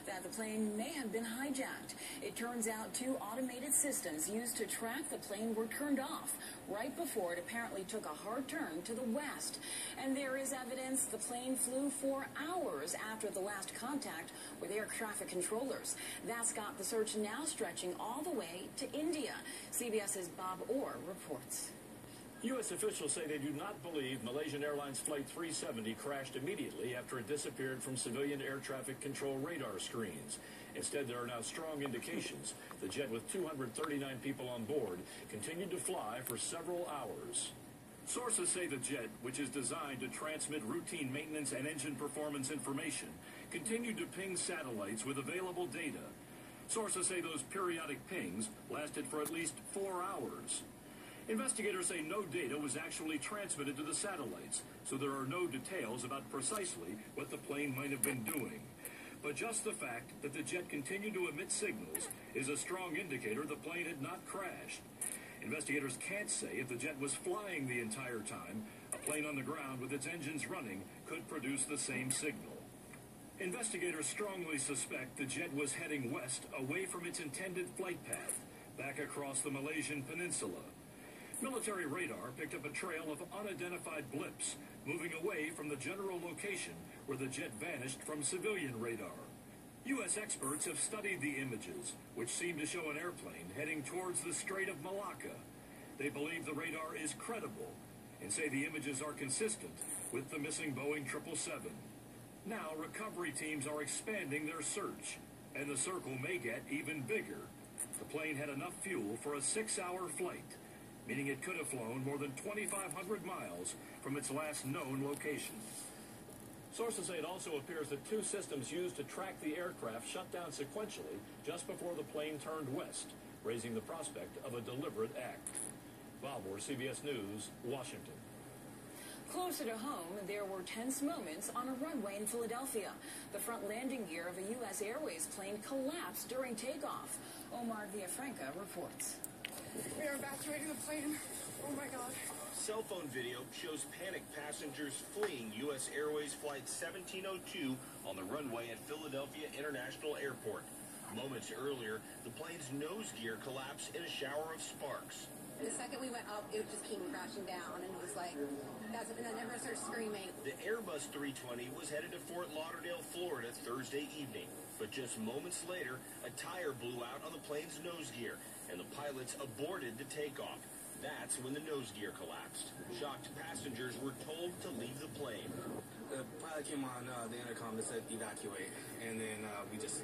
that the plane may have been hijacked. It turns out 2 automated systems used to track the plane were turned off right before it apparently took a hard turn to the west. And there is evidence the plane flew for hours after the last contact with air traffic controllers. That's got the search now stretching all the way to India. CBS's Bob Orr reports. U.S. officials say they do not believe Malaysian Airlines Flight 370 crashed immediately after it disappeared from civilian air traffic control radar screens. Instead, there are now strong indications the jet with 239 people on board continued to fly for several hours. Sources say the jet, which is designed to transmit routine maintenance and engine performance information, continued to ping satellites with available data. Sources say those periodic pings lasted for at least 4 hours. Investigators say no data was actually transmitted to the satellites, so there are no details about precisely what the plane might have been doing. But just the fact that the jet continued to emit signals is a strong indicator the plane had not crashed. Investigators can't say if the jet was flying the entire time. A plane on the ground with its engines running could produce the same signal. Investigators strongly suspect the jet was heading west away from its intended flight path, back across the Malaysian peninsula. Military radar picked up a trail of unidentified blips, moving away from the general location where the jet vanished from civilian radar. U.S. experts have studied the images, which seem to show an airplane heading towards the Strait of Malacca. They believe the radar is credible and say the images are consistent with the missing Boeing 777. Now, recovery teams are expanding their search, and the circle may get even bigger. The plane had enough fuel for a 6-hour flight, meaning it could have flown more than 2,500 miles from its last known location. Sources say it also appears that 2 systems used to track the aircraft shut down sequentially just before the plane turned west, raising the prospect of a deliberate act. Bob Orr, CBS News, Washington. Closer to home, there were tense moments on a runway in Philadelphia. The front landing gear of a U.S. Airways plane collapsed during takeoff. Omar Villafranca reports. We are evacuating the plane. Oh, my God. Cell phone video shows panicked passengers fleeing U.S. Airways Flight 1702 on the runway at Philadelphia International Airport. Moments earlier, the plane's nose gear collapsed in a shower of sparks. The second we went up, it just came crashing down, and it was like, and then everyone started screaming. The Airbus 320 was headed to Fort Lauderdale, Florida, Thursday evening. But just moments later, a tire blew out on the plane's nose gear, and the pilots aborted the takeoff. That's when the nose gear collapsed. Shocked passengers were told to leave the plane. The pilot came on the intercom that said evacuate, and then we just